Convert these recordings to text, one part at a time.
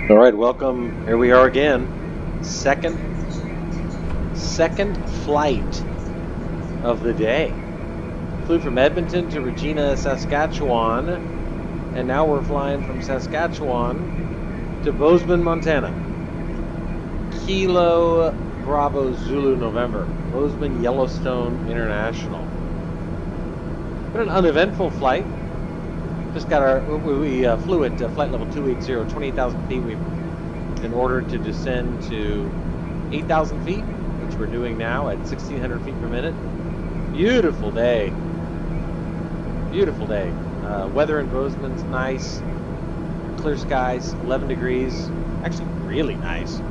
All right, welcome. Here we are again. Second flight of the day. Flew from Edmonton to Regina, Saskatchewan, and now we're flying from Saskatchewan to Bozeman, Montana. Kilo Bravo Zulu November, Bozeman Yellowstone International. Been an uneventful flight. Just got we flew at flight level 280, 28,000 feet. We've been ordered to descend to 8,000 feet, which we're doing now at 1,600 feet per minute. Beautiful day. Beautiful day. Weather in Bozeman's nice. Clear skies, 11 degrees. Actually, really nice.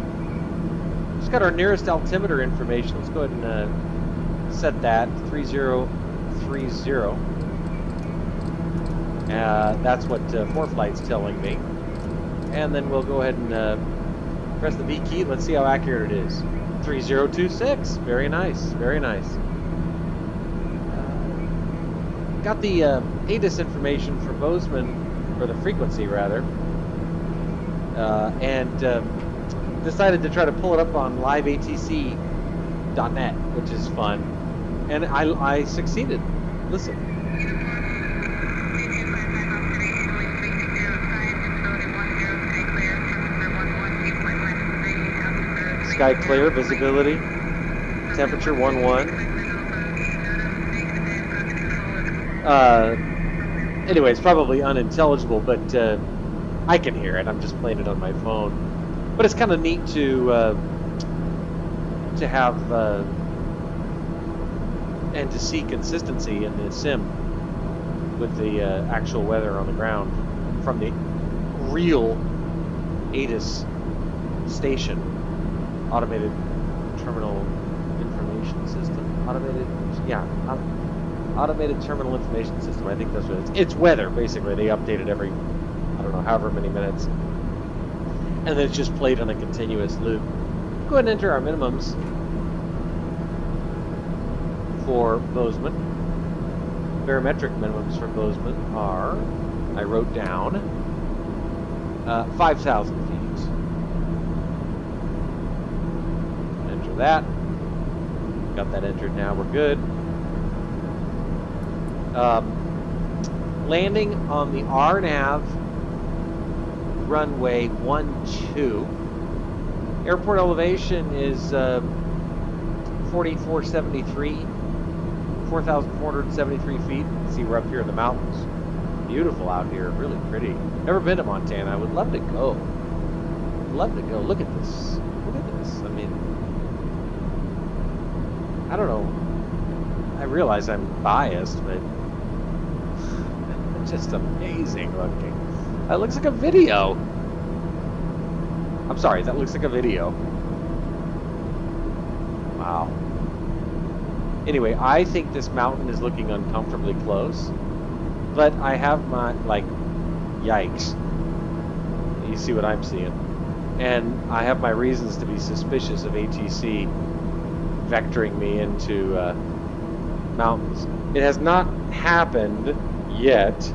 Just got our nearest altimeter information. Let's go ahead and set that 3030. That's what ForeFlight's telling me. And then we'll go ahead and press the V key. Let's see how accurate it is. 3026. Very nice. Very nice. Got the ATIS information for Bozeman, or the frequency rather, and decided to try to pull it up on liveatc.net, which is fun. And I succeeded. Listen. Sky clear, visibility, temperature 11. Anyway, it's probably unintelligible, but I can hear it. I'm just playing it on my phone. But it's kind of neat to have and to see consistency in the sim with the actual weather on the ground from the real ATIS station. Automated Terminal Information System. Automated Terminal Information System. I think that's what it is. It's weather, basically. They update it every, I don't know, however many minutes. And then it's just played on a continuous loop. Go ahead and enter our minimums for Bozeman. Barometric minimums for Bozeman are, I wrote down, 5,000 feet. That. Got that entered now, we're good. Landing on the RNAV runway 12. Airport elevation is 4,473 feet. See, we're up here in the mountains. Beautiful out here, really pretty. Never been to Montana. I would love to go. Look at this. Look at this. I mean, I don't know. I realize I'm biased, but it's just amazing looking. That looks like a video. I'm sorry, that looks like a video. Wow. Anyway, I think this mountain is looking uncomfortably close, but I have my, yikes. You see what I'm seeing. And I have my reasons to be suspicious of ATC vectoring me into mountains. It has not happened yet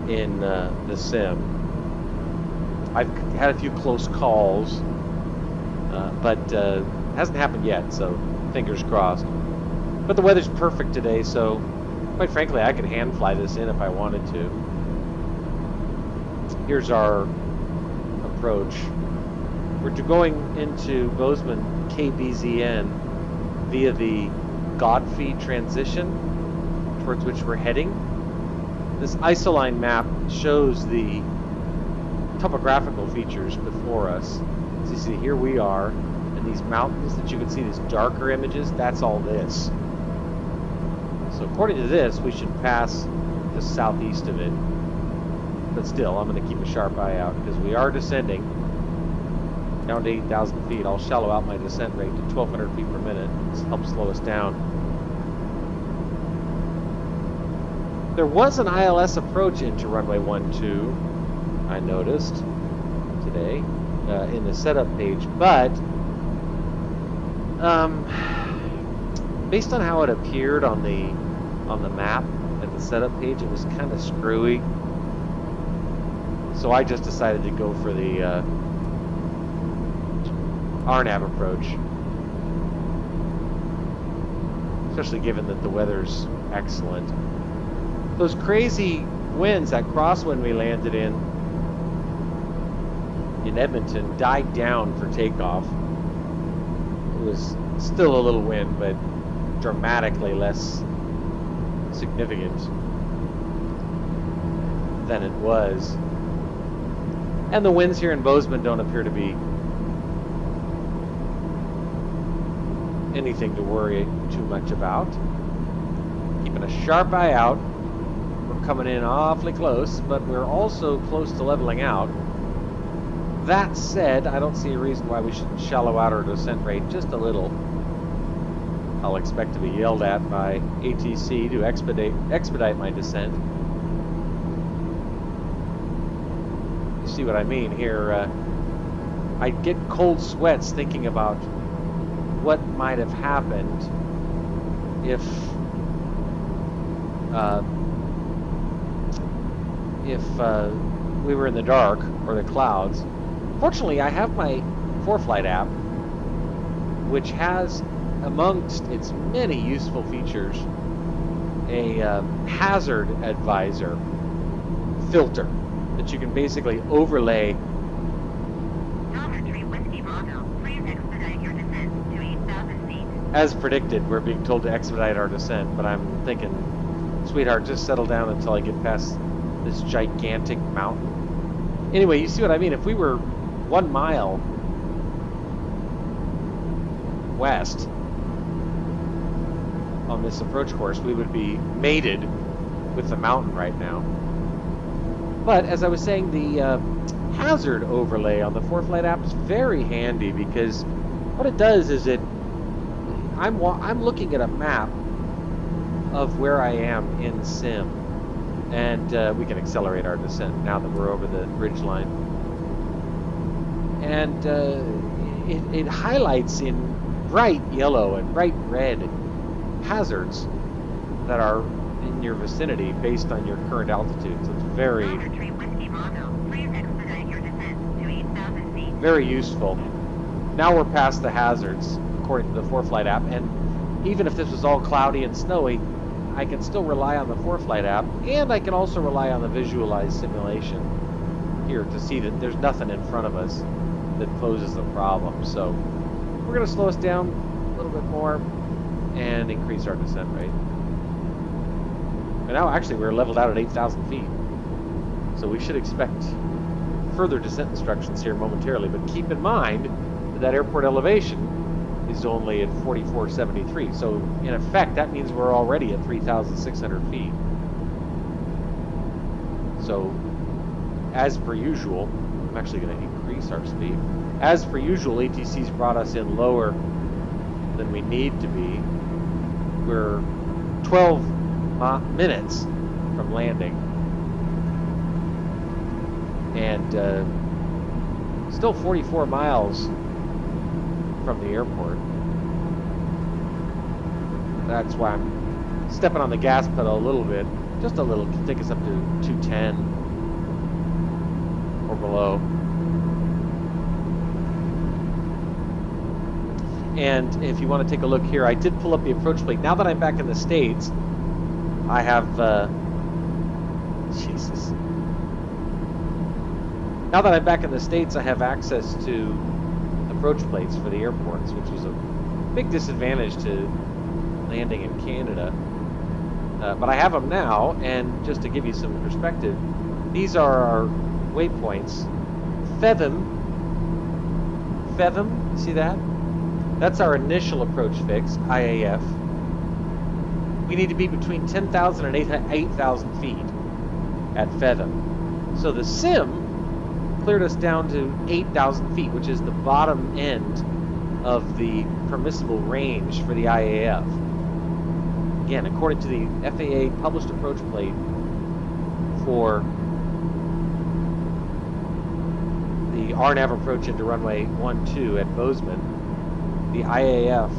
in the sim. I've had a few close calls, but it hasn't happened yet, so fingers crossed. But the weather's perfect today, so quite frankly, I could hand fly this in if I wanted to. Here's our approach. We're going into Bozeman KBZN via the Godfrey transition towards which we're heading. This isoline map shows the topographical features before us. So you see, here we are, and these mountains that you can see, these darker images, that's all this. So according to this, we should pass just southeast of it. But still, I'm going to keep a sharp eye out because we are descending down to 8,000 feet. I'll shallow out my descent rate to 1,200 feet per minute. This helps slow us down. There was an ILS approach into runway 12, I noticed today in the setup page, but based on how it appeared on the map at the setup page, it was kind of screwy. So I just decided to go for the RNAV approach, especially given that the weather's excellent. Those crazy winds, that crosswind we landed in Edmonton, died down for takeoff. It was still a little wind, but dramatically less significant than it was. And the winds here in Bozeman don't appear to be anything to worry too much about. Keeping a sharp eye out. We're coming in awfully close, but we're also close to leveling out. That said, I don't see a reason why we shouldn't shallow out our descent rate just a little. I'll expect to be yelled at by ATC to expedite my descent. You see what I mean here? I get cold sweats thinking about what might have happened if we were in the dark or the clouds. Fortunately, I have my ForeFlight app, which has, amongst its many useful features, a hazard advisor filter that you can basically overlay. As predicted, we're being told to expedite our descent, but I'm thinking, sweetheart, just settle down until I get past this gigantic mountain. Anyway, you see what I mean? If we were 1 mile west on this approach course, we would be mated with the mountain right now. But as I was saying, the hazard overlay on the ForeFlight app is very handy, because what it does is I'm looking at a map of where I am in sim, and we can accelerate our descent now that we're over the ridge line. And it highlights in bright yellow and bright red hazards that are in your vicinity based on your current altitude. So it's very useful. Now we're past the hazards, according to the ForeFlight app, and even if this was all cloudy and snowy, I can still rely on the ForeFlight app, and I can also rely on the visualized simulation here to see that there's nothing in front of us that poses a problem. So we're going to slow us down a little bit more and increase our descent rate. And now actually we're leveled out at 8,000 feet, so we should expect further descent instructions here momentarily, but keep in mind that airport elevation is only at 4473. So in effect, that means we're already at 3,600 feet. So as per usual, I'm actually going to increase our speed. As per usual, ATC's brought us in lower than we need to be. We're 12 minutes from landing. And still 44 miles from the airport. That's why I'm stepping on the gas pedal a little bit, just a little, to take us up to 210 or below. And if you want to take a look here, I did pull up the approach plate. Now that I'm back in the States, I have Jesus. Now that I'm back in the States, I have access to approach plates for the airports, which was a big disadvantage to landing in Canada. But I have them now, and just to give you some perspective, these are our waypoints. Fetham, see that? That's our initial approach fix, IAF. We need to be between 10,000 and 8,000 feet at Fetham. So the sim cleared us down to 8,000 feet, which is the bottom end of the permissible range for the IAF. Again, according to the FAA published approach plate for the RNAV approach into runway 12 at Bozeman, the IAF,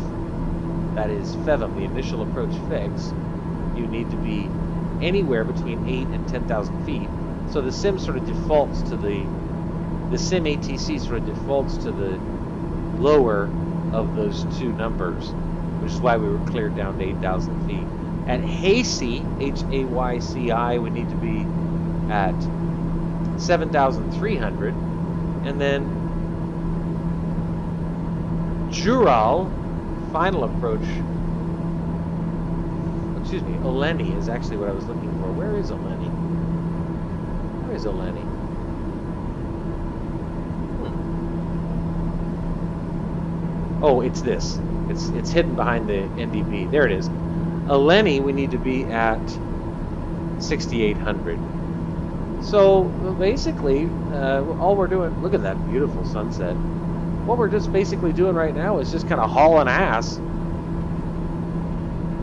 that is Fetham, the initial approach fix, you need to be anywhere between 8 and 10,000 feet So the sim sort of defaults to the sim ATC sort of defaults to the lower of those two numbers, which is why we were cleared down to 8,000 feet. At Hayci, Hayci, we need to be at 7,300, and then Jural, final approach. Excuse me, Oleni is actually what I was looking for. Where is Oleni? Where is Oleni? Oh, it's this. It's hidden behind the NDB. There it is. Oleni, we need to be at 6,800. So basically, all we're doing, look at that beautiful sunset. What we're just basically doing right now is just kind of hauling ass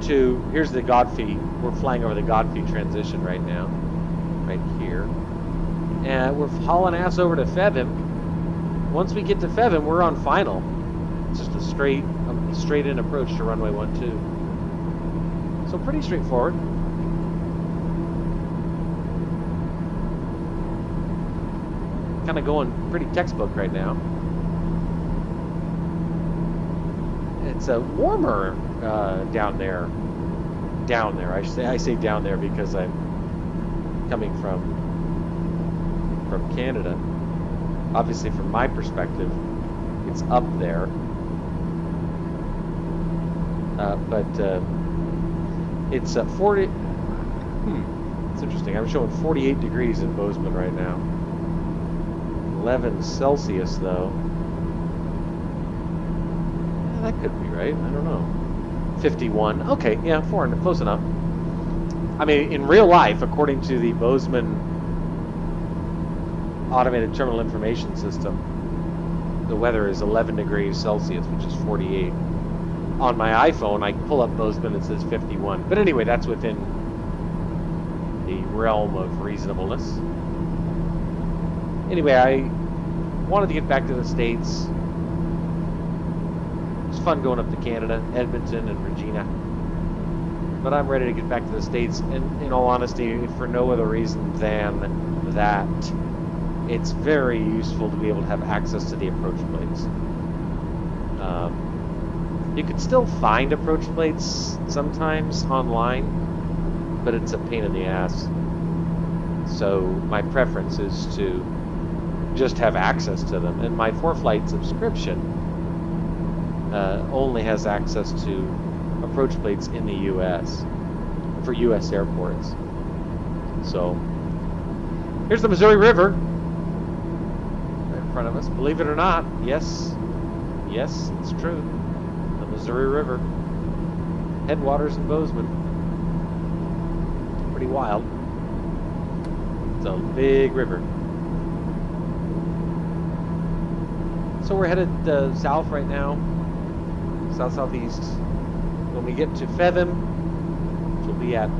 to, here's the Godfrey. We're flying over the Godfrey transition right now, right here. And we're hauling ass over to Fevim. Once we get to Fevim, we're on final. It's just a straight in approach to runway 12. So pretty straightforward. Kind of going pretty textbook right now. It's a warmer down there. I say down there because I'm coming from Canada. Obviously, from my perspective, it's up there. But it's 40. It's interesting. I'm showing 48 degrees in Bozeman right now. 11 Celsius though. Yeah, that could be right. I don't know. 51. Okay, yeah, 400. Close enough. I mean, in real life, according to the Bozeman Automated Terminal Information System, the weather is 11 degrees Celsius, which is 48. On my iPhone, I pull up Bozeman, it says 51. But anyway, that's within the realm of reasonableness. Anyway, I wanted to get back to the States. It's fun going up to Canada, Edmonton and Regina. But I'm ready to get back to the States, and in all honesty, for no other reason than that it's very useful to be able to have access to the approach plates. You can still find approach plates sometimes online, but it's a pain in the ass. So my preference is to just have access to them. And my 4-flight subscription only has access to approach plates in the U.S. for U.S. airports. So here's the Missouri River right in front of us. Believe it or not, yes, it's true. The Missouri River, headwaters in Bozeman. Pretty wild. It's a big river. So we're headed south right now, south-southeast. When we get to Fevim, which we'll be at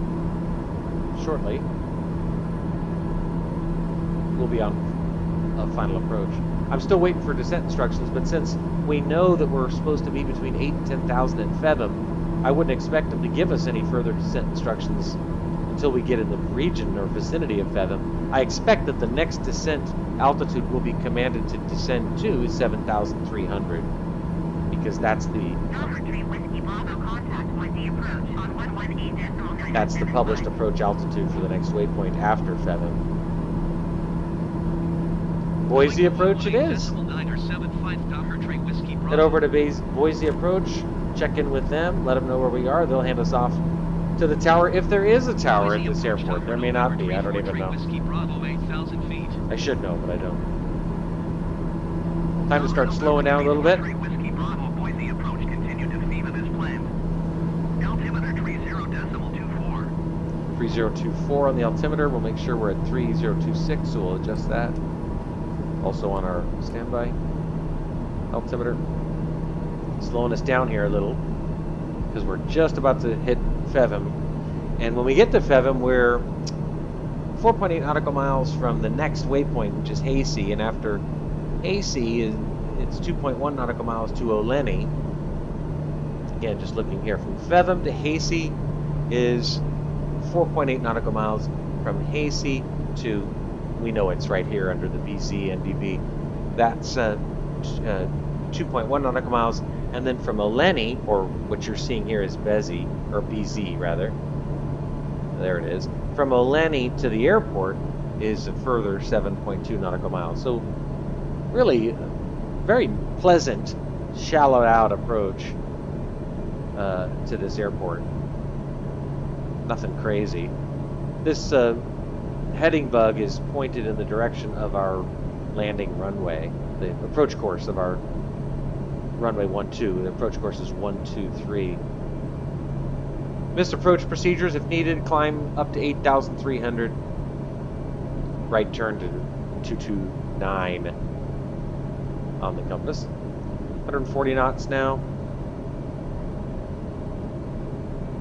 shortly, we'll be on a final approach. I'm still waiting for descent instructions, but since we know that we're supposed to be between 8,000 and 10,000 at Fevim, I wouldn't expect them to give us any further descent instructions until we get in the region or vicinity of Fevim. I expect that the next descent altitude will be commanded to descend to 7,300, because that's the published approach altitude for the next waypoint after Fevim. Boise approach it is. Head over to Boise approach, check in with them, let them know where we are. They'll hand us off to the tower, if there is a tower at this airport. There may not be, I don't even know. I should know, but I don't. Time to start slowing down a little bit. 3024 on the altimeter. We'll make sure we're at 3026, so we'll adjust that. Also on our standby altimeter. Slowing us down here a little, because we're just about to hit Fevim. And when we get to Fevim, we're 4.8 nautical miles from the next waypoint, which is Hayci. And after Hayci, it's 2.1 nautical miles to Oleni. Again, just looking here, from Fevim to Hayci is 4.8 nautical miles. From Hayci to we know it's right here under the BZ NDB. That's 2.1 nautical miles. And then from Eleni, or what you're seeing here is Bezi, or BZ rather. There it is. From Eleni to the airport is a further 7.2 nautical miles. So really very pleasant, shallowed out approach to this airport. Nothing crazy. This heading bug is pointed in the direction of our landing runway, the approach course of our runway 12. The approach course is 123. Missed approach procedures. If needed, climb up to 8,300. Right turn to 229 on the compass. 140 knots now.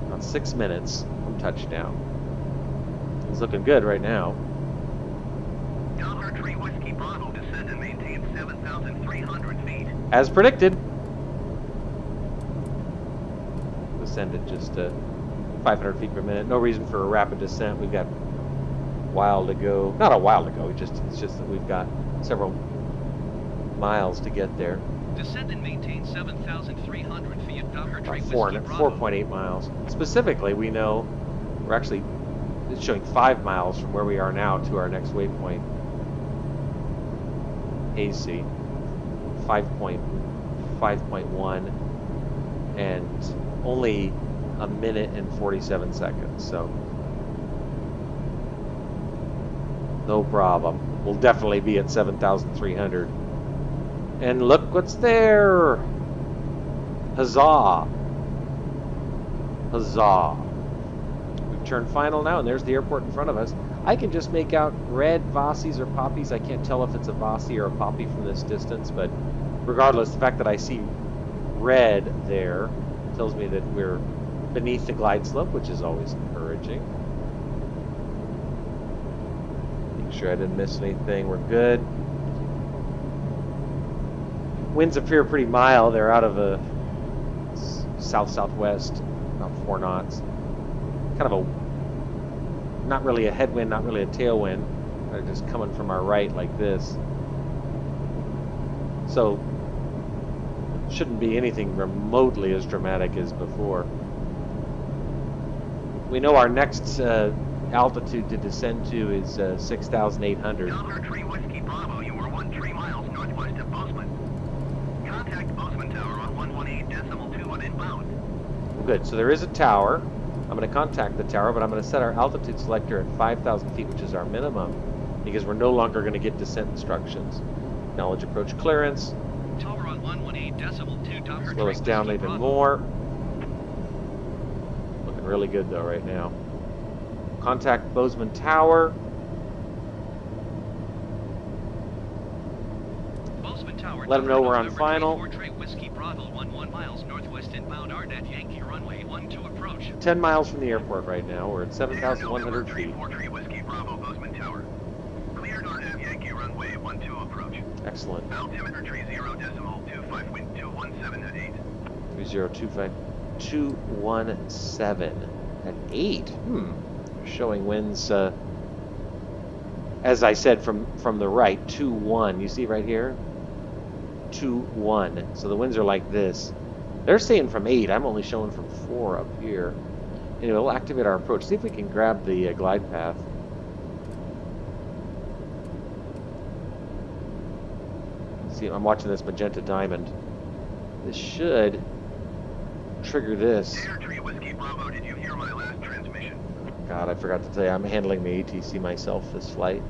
About 6 minutes from touchdown. It's looking good right now. Delta Tree Whiskey Bravo, descend and maintain 7,300 feet. As predicted. Descend at just 500 feet per minute. No reason for a rapid descent. We've got a while to go. Not a while to go. It's just that we've got several miles to get there. Descend and maintain 7,300 feet. Delta Tree Whiskey 4.8 miles. Specifically, we know we're actually, it's showing 5 miles from where we are now to our next waypoint. AC 5.1 and only a minute and 47 seconds, so no problem. We'll definitely be at 7,300. And look what's there! Huzzah! Huzzah! We've turned final now, and there's the airport in front of us. I can just make out red Vossis or poppies. I can't tell if it's a Vossi or a poppy from this distance, but regardless, the fact that I see red there tells me that we're beneath the glide slope, which is always encouraging. Make sure I didn't miss anything. We're good. Winds appear pretty mild. They're out of a south-southwest, about 4 knots. Kind of a, not really a headwind, not really a tailwind. They're just coming from our right like this. So, shouldn't be anything remotely as dramatic as before. We know our next altitude to descend to is 6,800. Delta Tree Whiskey Bravo, you are 13 miles northwest of Bozeman. Contact Bozeman Tower on 118.21 inbound. Good, so there is a tower. I'm going to contact the tower, but I'm going to set our altitude selector at 5,000 feet, which is our minimum, because we're no longer going to get descent instructions. Acknowledge approach clearance. Tower on 118.2. Slow us down even more. Looking really good though right now. Contact Bozeman Tower. Bozeman Tower. Let them know we're on final. Whiskey Bravo, 11 miles northwest inbound. RNAV Yankee runway 12 approach. 10 miles from the airport right now. We're at 7,100 feet. Whiskey Bravo, Bozeman Tower. Cleared RNAV Yankee runway 12 approach. Excellent. Altimeter tree 0.25 wind 217 at 8. 3025 217 at 8. Showing winds, as I said, from the right, 2-1. You see right here? 2-1. So the winds are like this. They're saying from 8. I'm only showing from 4 up here. Anyway, we'll activate our approach. See if we can grab the glide path. See, I'm watching this magenta diamond. This should trigger this. Tree Whiskey Bravo, did you hear my last transmission? God, I forgot to tell you, I'm handling the ATC myself this flight.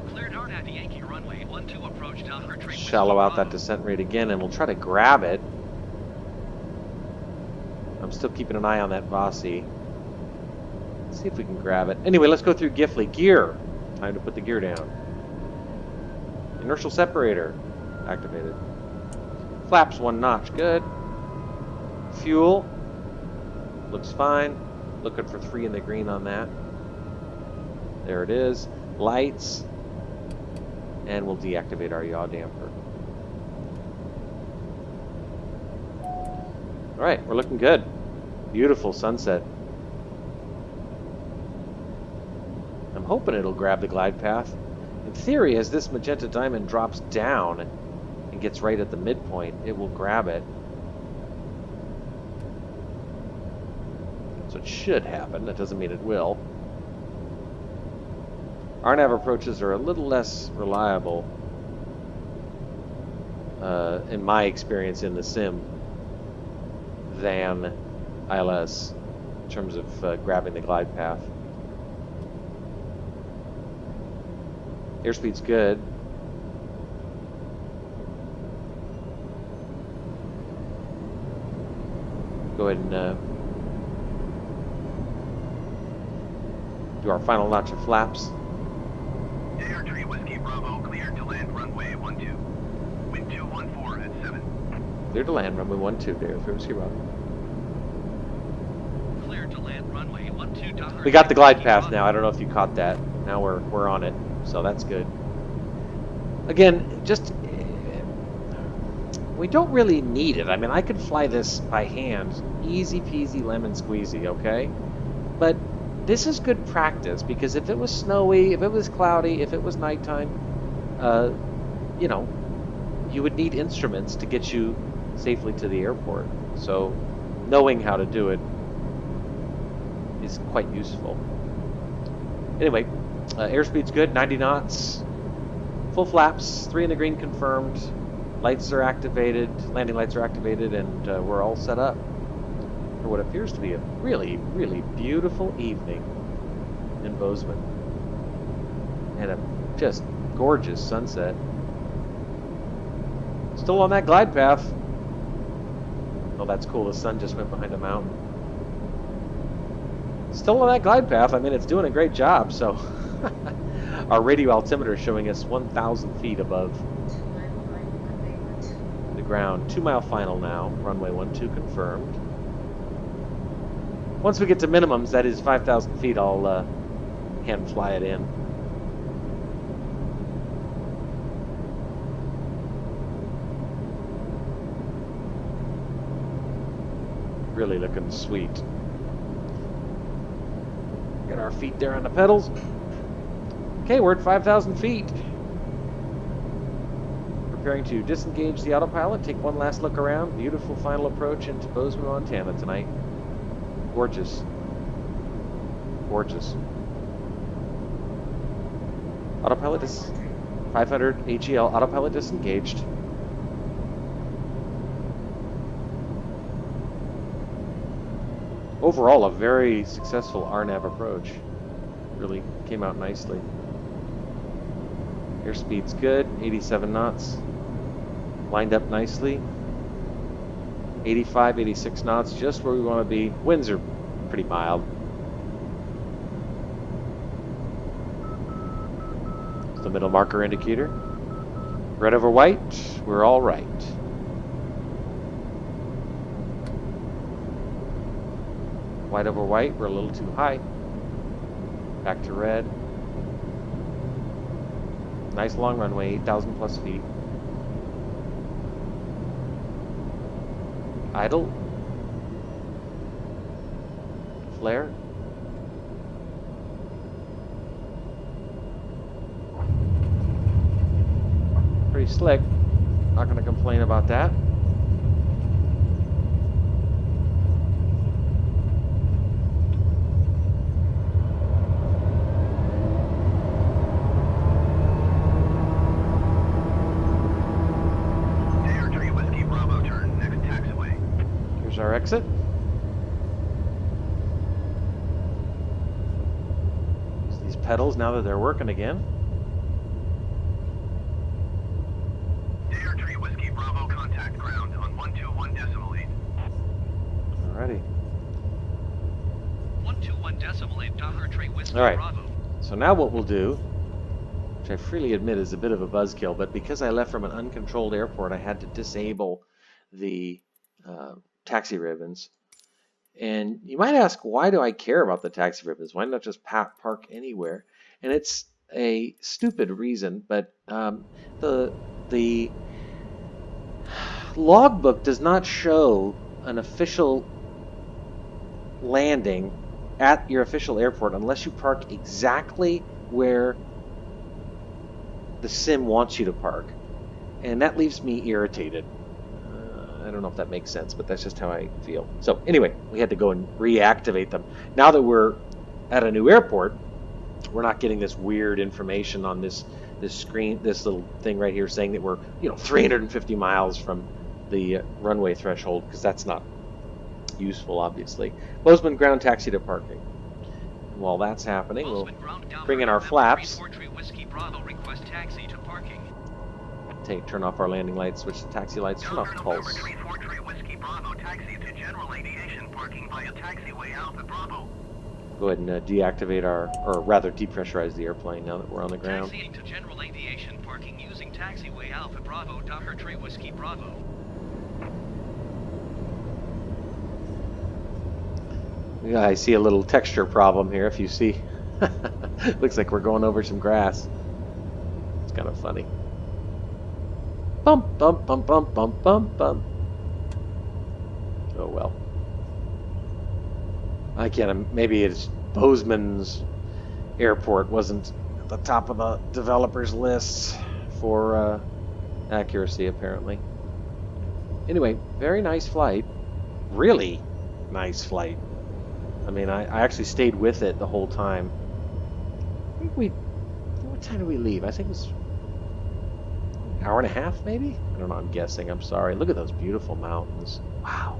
Cleared RNAV Yankee runway 12 approach. Delta Tree Shallow out that descent rate again, and we'll try to grab it. I'm still keeping an eye on that Vossi. Let's see if we can grab it. Anyway, let's go through Gifley. Gear. Time to put the gear down. Inertial separator activated. Flaps 1 notch. Good. Fuel. Looks fine. Looking for 3 in the green on that. There it is. Lights. And we'll deactivate our yaw damper. Alright, we're looking good. Beautiful sunset. I'm hoping it'll grab the glide path. In theory, as this magenta diamond drops down and gets right at the midpoint, it will grab it. So it should happen. That doesn't mean it will. RNAV approaches are a little less reliable, in my experience in the sim, than ILS in terms of grabbing the glide path. Airspeed's good. Go ahead and do our final notch of flaps. Air Tree Whiskey Bravo, cleared to land runway 12. Wind 214 at 7. Clear to land runway 12, Dare Whiskey Bravo. Cleared to land runway 12. We got the glide path now. I don't know if you caught that. Now we're on it, so that's good. Again, just we don't really need it. I mean, I could fly this by hand, easy peasy lemon squeezy, okay? But this is good practice because if it was snowy, if it was cloudy, if it was nighttime, you know, you would need instruments to get you safely to the airport. So knowing how to do it is quite useful. Anyway, airspeed's good, 90 knots, full flaps, 3 in the green confirmed, lights are activated, landing lights are activated, and we're all set up for what appears to be a really, really beautiful evening in Bozeman. And a just gorgeous sunset. Still on that glide path. Oh, that's cool. The sun just went behind a mountain. Still on that glide path. I mean, it's doing a great job. So our radio altimeter is showing us 1,000 feet above the ground. 2-mile final now. Runway 12 confirmed. Once we get to minimums, that is 5,000 feet, I'll hand fly it in. Really looking sweet. Get our feet there on the pedals. Okay, we're at 5,000 feet. Preparing to disengage the autopilot, take one last look around. Beautiful final approach into Bozeman, Montana tonight. Gorgeous. Gorgeous. Autopilot is 500 HEL. Autopilot disengaged. Overall, a very successful RNAV approach. Really came out nicely. Airspeed's good, 87 knots. Lined up nicely. 85, 86 knots, just where we want to be. Winds are pretty mild. It's the middle marker indicator. Red over white, we're all right. White over white, we're a little too high. Back to red. Nice long runway, 8,000 plus feet. Idle. Flare. Pretty slick. Not going to complain about that. Our exit. Use these pedals now that they're working again. Air Tree Whiskey Bravo, contact ground on 121.8. Alrighty. 121.8, Dahar Tree Whiskey All right. Bravo. So now what we'll do, which I freely admit is a bit of a buzzkill, but because I left from an uncontrolled airport, I had to disable the taxi ribbons. And you might ask, why do I care about the taxi ribbons? Why not just park anywhere? And it's a stupid reason, but the logbook does not show an official landing at your official airport unless you park exactly where the sim wants you to park. And that leaves me irritated. I don't know if that makes sense, but that's just how I feel. So anyway, we had to go and reactivate them. Now that we're at a new airport, we're not getting this weird information on this screen, this little thing right here saying that we're 350 miles from the runway threshold, because that's not useful, obviously. Bozeman ground taxi to parking. And while that's happening, we'll bring in our flaps. Turn off our landing lights, switch to taxi lights, turn off the pulse. Go ahead and deactivate or rather depressurize the airplane now that we're on the ground. Taxiing to general aviation parking using taxiway Alpha Bravo, Docker Tree Whiskey Bravo. Yeah, I see a little texture problem here. If you see, looks like we're going over some grass. It's kind of funny. Bump, bump, bump, bump, bump, bump, bump. Oh well. I can't. Maybe it's Bozeman's airport wasn't at the top of the developers' lists for accuracy, apparently. Anyway, very nice flight. Really nice flight. I mean, I actually stayed with it the whole time. I think what time did we leave? I think it was an hour and a half, maybe? I don't know, I'm guessing. I'm sorry. Look at those beautiful mountains. Wow.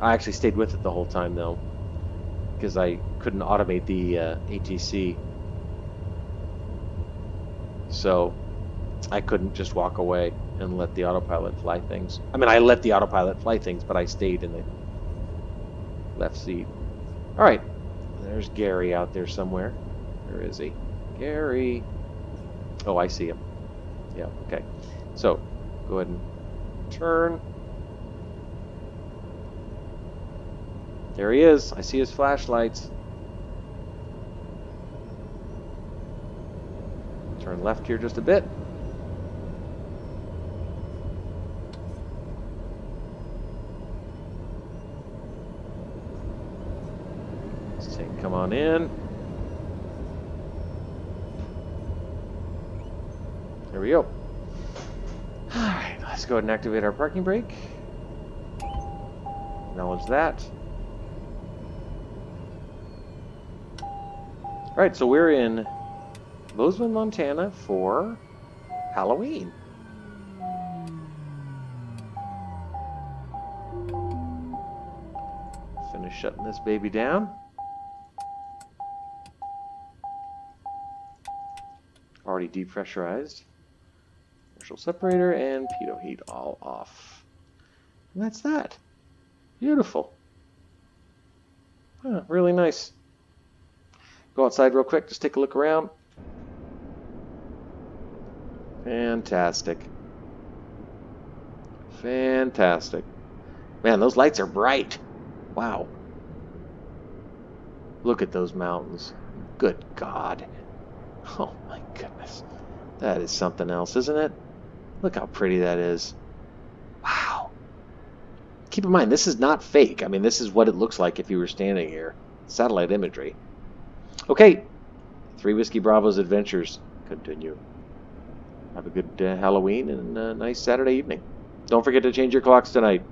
I actually stayed with it the whole time, though, because I couldn't automate the ATC. So I couldn't just walk away and let the autopilot fly things. I mean, I let the autopilot fly things, but I stayed in the left seat. All right. There's Gary out there somewhere. Where is he? Gary. Oh, I see him. Yeah, okay. So, go ahead and turn. There he is. I see his flashlights. Turn left here just a bit. Let's say, come on in. There we go. Alright, let's go ahead and activate our parking brake. Acknowledge that. Alright, so we're in Bozeman, Montana for Halloween. Finish shutting this baby down. Already depressurized. Commercial separator and pitot heat all off. And that's that. Beautiful. Huh, really nice. Go outside real quick, just take a look around. Fantastic. Fantastic. Man, those lights are bright. Wow. Look at those mountains. Good God. Oh my goodness. That is something else, isn't it? Look how pretty that is. Wow. Keep in mind, this is not fake. I mean, this is what it looks like if you were standing here. Satellite imagery. Okay. 3 Whiskey Bravo's adventures continue. Have a good Halloween and a nice Saturday evening. Don't forget to change your clocks tonight.